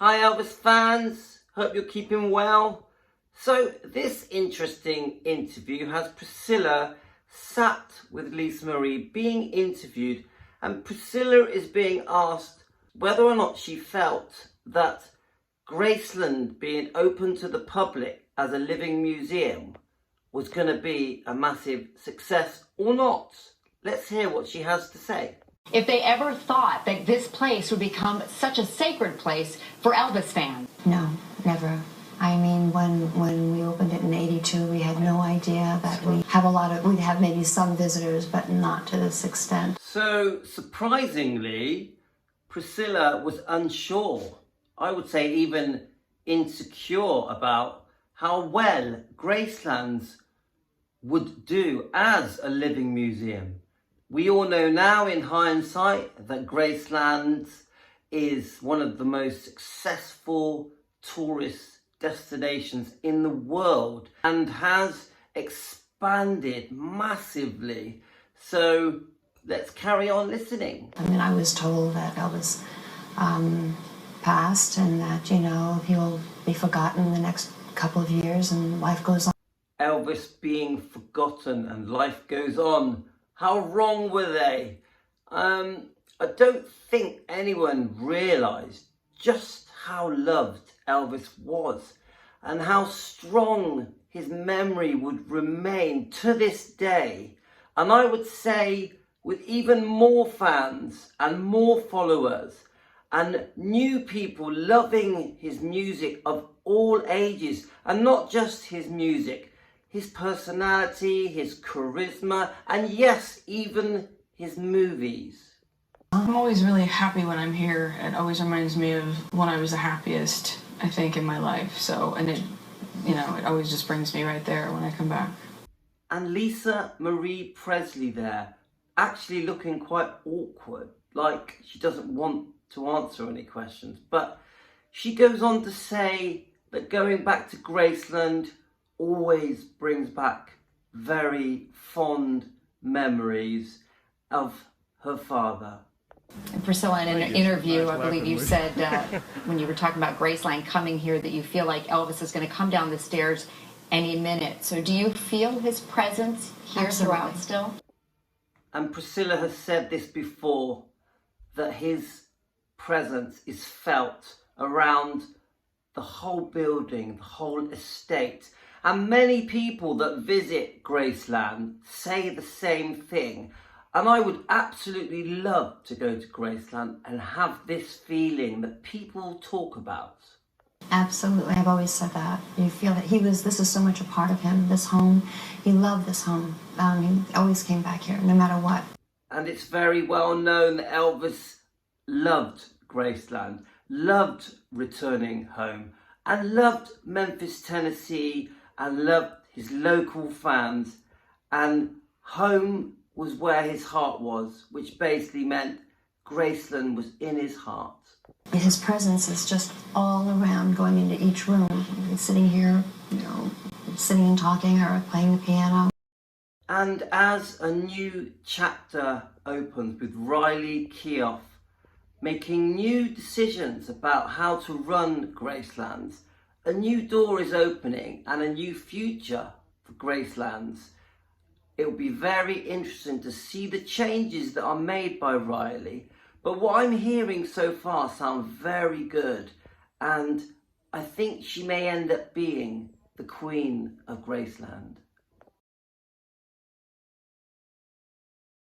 Hi Elvis fans, hope you're keeping well. So this interesting interview has Priscilla sat with Lisa Marie being interviewed, and Priscilla is being asked whether or not she felt that Graceland being open to the public as a living museum was going to be a massive success or not. Let's hear what she has to say. If they ever thought that this place would become such a sacred place for Elvis fans. No, never. I mean, when we opened it in '82, we had no idea that we'd have maybe some visitors, but not to this extent. So, surprisingly, Priscilla was unsure, I would say even insecure about how well Graceland's would do as a living museum. We all know now in hindsight that Graceland is one of the most successful tourist destinations in the world and has expanded massively. So let's carry on listening. I mean, I was told that Elvis passed and that, you know, he will be forgotten the next couple of years and life goes on. Elvis being forgotten and life goes on. How wrong were they? I don't think anyone realised just how loved Elvis was and how strong his memory would remain to this day. And I would say with even more fans and more followers and new people loving his music of all ages, and not just his music, his personality, his charisma, and yes, even his movies. I'm always really happy when I'm here. It always reminds me of when I was the happiest, I think, in my life. So, and it, you know, it always just brings me right there when I come back. And Lisa Marie Presley there, actually looking quite awkward, like she doesn't want to answer any questions. But she goes on to say that going back to Graceland always brings back very fond memories of her father. And Priscilla, in an interview, I believe you said when you were talking about Graceland coming here that you feel like Elvis is going to come down the stairs any minute. So do you feel his presence here throughout still? And Priscilla has said this before, that his presence is felt around the whole building, the whole estate. And many people that visit Graceland say the same thing. And I would absolutely love to go to Graceland and have this feeling that people talk about. Absolutely, I've always said that. You feel that this is so much a part of him, this home. He loved this home. He always came back here, no matter what. And it's very well known that Elvis loved Graceland, loved returning home, and loved Memphis, Tennessee, and loved his local fans. And home was where his heart was, which basically meant Graceland was in his heart. His presence is just all around, going into each room. He's sitting here, you know, sitting and talking or playing the piano. And as a new chapter opens with Riley Keough making new decisions about how to run Graceland, a new door is opening and a new future for Graceland. It will be very interesting to see the changes that are made by Riley. But what I'm hearing so far sounds very good, and I think she may end up being the Queen of Graceland.